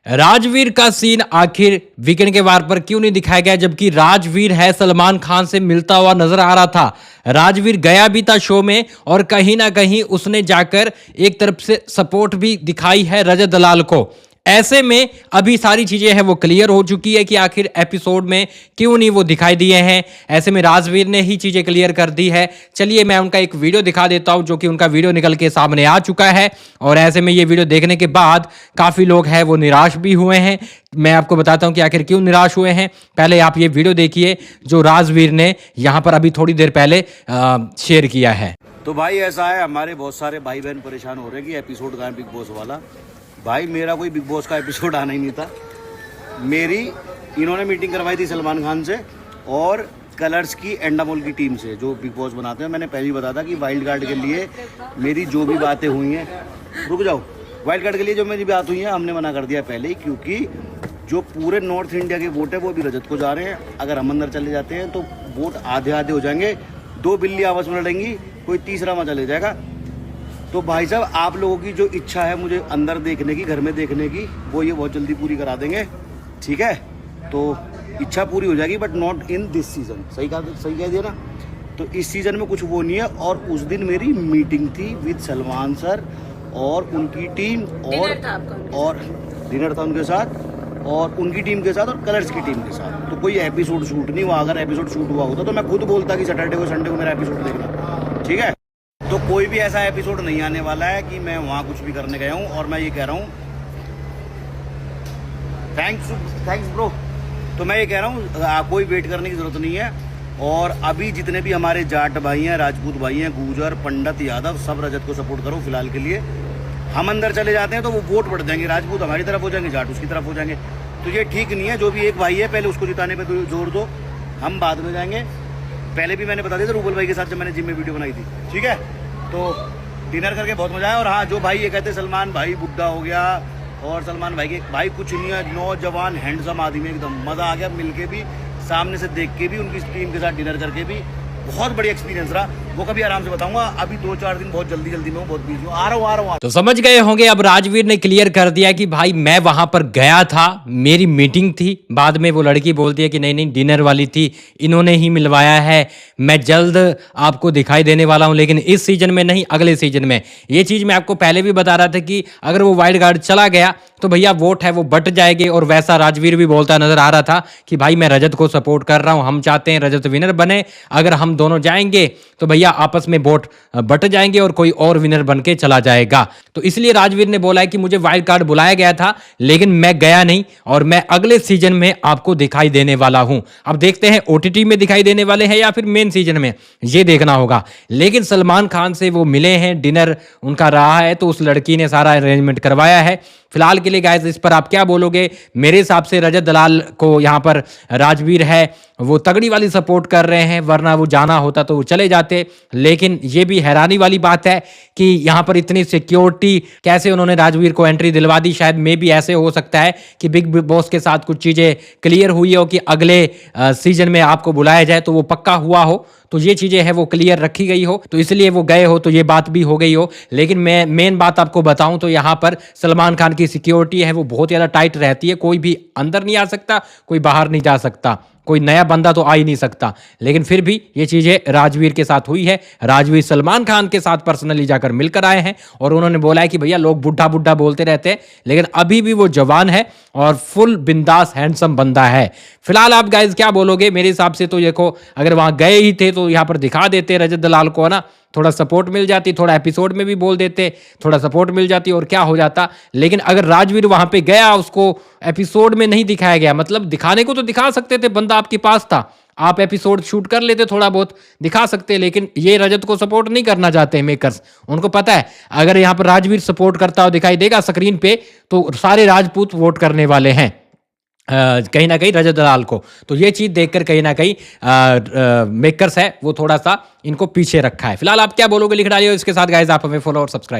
राजवीर का सीन आखिर वीकेंड के वार पर क्यों नहीं दिखाया गया, जबकि राजवीर है सलमान खान से मिलता हुआ नजर आ रहा था। राजवीर गया भी था शो में और कहीं ना कहीं उसने जाकर एक तरफ से सपोर्ट भी दिखाई है रजत दलाल को। ऐसे में अभी सारी चीजें हैं वो क्लियर हो चुकी है कि आखिर एपिसोड में क्यों नहीं वो दिखाई दिए हैं। ऐसे में राजवीर ने ही चीजें क्लियर कर दी है। चलिए मैं उनका एक वीडियो दिखा देता हूं, जो कि उनका वीडियो निकल के सामने आ चुका है। और ऐसे में ये वीडियो देखने के बाद काफी लोग हैं वो निराश भी हुए हैं। मैं आपको बताता हूं कि आखिर क्यों निराश हुए हैं। पहले आप ये वीडियो देखिए जो राजवीर ने यहां पर अभी थोड़ी देर पहले शेयर किया है। तो भाई ऐसा है, हमारे बहुत सारे भाई बहन परेशान हो रहे हैं कि एपिसोड कहाँ है बिग बॉस वाला। भाई मेरा कोई बिग बॉस का एपिसोड आना ही नहीं था। मेरी इन्होंने मीटिंग करवाई थी सलमान खान से और कलर्स की एंडामोल की टीम से, जो बिग बॉस बनाते हैं। मैंने पहले ही बताया था कि वाइल्ड कार्ड के लिए मेरी जो भी बातें हुई हैं, रुक जाओ, वाइल्ड कार्ड के लिए जो मेरी बात हुई है हमने मना कर दिया पहले ही, क्योंकि जो पूरे नॉर्थ इंडिया के वोट है वो भी रजत को जा रहे हैं। अगर हम अंदर चले जाते हैं तो वोट आधे आधे हो जाएंगे, दो बिल्ली आपस में लड़ेंगी, कोई तीसरा मजा ले जाएगा। तो भाई साहब आप लोगों की जो इच्छा है मुझे अंदर देखने की, घर में देखने की, वो ये बहुत जल्दी पूरी करा देंगे, ठीक है। तो इच्छा पूरी हो जाएगी, but not in this season. सही कह दिया ना। तो इस सीजन में कुछ वो नहीं है। और उस दिन मेरी मीटिंग थी विद सलमान सर और उनकी टीम, और डिनर था उनके साथ और उनकी टीम के साथ और कलर्स की टीम के साथ। तो कोई एपिसोड शूट नहीं हुआ। अगर एपिसोड शूट हुआ होता तो मैं खुद बोलता कि सैटरडे को संडे को मेरा एपिसोड देखना, ठीक है। तो कोई भी ऐसा एपिसोड नहीं आने वाला है कि मैं वहाँ कुछ भी करने गया हूँ। और मैं ये कह रहा हूँ, थैंक्स ब्रो। तो मैं ये कह रहा हूँ कोई वेट करने की ज़रूरत नहीं है। और अभी जितने भी हमारे जाट भाई हैं, राजपूत भाई हैं, गुर्जर, पंडित, यादव, सब रजत को सपोर्ट करो फिलहाल के लिए। हम अंदर चले जाते हैं तो वो वोट बढ़ जाएंगे, राजपूत हमारी तरफ हो जाएंगे, जाट उसकी तरफ हो जाएंगे। तो ये ठीक नहीं है। जो भी एक भाई है पहले उसको जिताने पर जोर दो, हम बाद में जाएंगे। पहले भी मैंने बता दिया था रूबल भाई के साथ जब मैंने जिम में वीडियो बनाई थी, ठीक है। तो डिनर करके बहुत मजा आया। और हाँ, जो भाई ये कहते सलमान भाई बुड्ढा हो गया और सलमान भाई के, भाई कुछ नहीं है, नौजवान हैंडसम आदमी, एकदम मज़ा आ गया मिलके भी, सामने से देख के भी, उनकी टीम के साथ डिनर करके भी। बहुत बढ़िया एक्सपीरियंस रहा। वो कभी आराम से बताऊंगा। अभी 2-4 दिन बहुत जल्दी में हूँ, बहुत बिजी हूँ, आ रहा हूँ। तो समझ गए होंगे अब राजवीर ने क्लियर कर दिया कि भाई मैं वहां पर गया था, मेरी मीटिंग थी। बाद में वो लड़की बोलती है कि नहीं डिनर वाली थी, इन्होंने ही मिलवाया है, मैं जल्द आपको दिखाई देने वाला हूं, लेकिन इस सीजन में नहीं, अगले सीजन में। ये चीज मैं आपको पहले भी बता रहा था कि अगर वो वाइल्ड कार्ड चला गया तो भैया वोट है वो बट जाएंगे। और वैसा राजवीर भी बोलता नजर आ रहा था कि भाई मैं रजत को सपोर्ट कर रहा हूं, हम चाहते हैं रजत विनर बने। अगर हम दोनों जाएंगे तो भैया आपस में वोट बट जाएंगे और कोई और विनर बन के चला जाएगा। तो इसलिए राजवीर ने बोला है कि मुझे वाइल्ड कार्ड बुलाया गया था लेकिन मैं गया नहीं और मैं अगले सीजन में आपको दिखाई देने वाला हूं। अब देखते हैं ओटीटी में दिखाई देने वाले हैं या फिर मेन सीजन में, ये देखना होगा। लेकिन सलमान खान से वो मिले हैं, डिनर उनका रहा है, तो उस लड़की ने सारा अरेंजमेंट करवाया है। फिलहाल के लिए गाइस इस पर आप क्या बोलोगे? मेरे हिसाब से रजत दलाल को यहाँ पर राजवीर है वो तगड़ी वाली सपोर्ट कर रहे हैं, वरना वो जाना होता तो वो चले जाते। लेकिन ये भी हैरानी वाली बात है कि यहाँ पर इतनी सिक्योरिटी कैसे उन्होंने राजवीर को एंट्री दिलवा दी। शायद मे भी ऐसे हो सकता है कि बिग बॉस के साथ कुछ चीज़ें क्लियर हुई हो कि अगले सीजन में आपको बुलाया जाए, तो वो पक्का हुआ हो, तो ये चीज़ें हैं वो क्लियर रखी गई हो, तो इसलिए वो गए हो, तो ये बात भी हो गई हो। लेकिन मैं मेन बात आपको बताऊं तो यहाँ पर सलमान खान की सिक्योरिटी है वो बहुत ज़्यादा टाइट रहती है। कोई भी अंदर नहीं आ सकता, कोई बाहर नहीं जा सकता, कोई नया बंदा तो आ ही नहीं सकता। लेकिन फिर भी ये चीज़ें राजवीर के साथ हुई है। राजवीर सलमान खान के साथ पर्सनली जाकर मिलकर आए हैं और उन्होंने बोला है कि भैया लोग बुढ़ा बुढ़ा बोलते रहते हैं लेकिन अभी भी वो जवान है और फुल बिंदास हैंडसम बंदा है। फिलहाल आप गाइज क्या बोलोगे? मेरे हिसाब से तो देखो, अगर वहां गए ही थे तो यहाँ पर दिखा देते रजत दलाल को, है ना, थोड़ा सपोर्ट मिल जाती, थोड़ा एपिसोड में भी बोल देते, थोड़ा सपोर्ट मिल जाती और क्या हो जाता। लेकिन अगर राजवीर वहां पे गया, उसको एपिसोड में नहीं दिखाया गया, मतलब दिखाने को तो दिखा सकते थे, बंदा आपके पास था, आप एपिसोड शूट कर लेते, थोड़ा बहुत दिखा सकते। लेकिन ये रजत को सपोर्ट नहीं करना चाहते मेकर्स। उनको पता है अगर यहाँ पर राजवीर सपोर्ट करता हुआ दिखाई देगा स्क्रीन पे तो सारे राजपूत वोट करने वाले हैं कहीं ना कहीं रजत दलाल को। तो ये चीज़ देखकर कहीं ना कहीं मेकर्स है वो थोड़ा सा इनको पीछे रखा है। फिलहाल आप क्या बोलोगे लिख डालिए। इसके साथ गाइस आप हमें फॉलो और सब्सक्राइब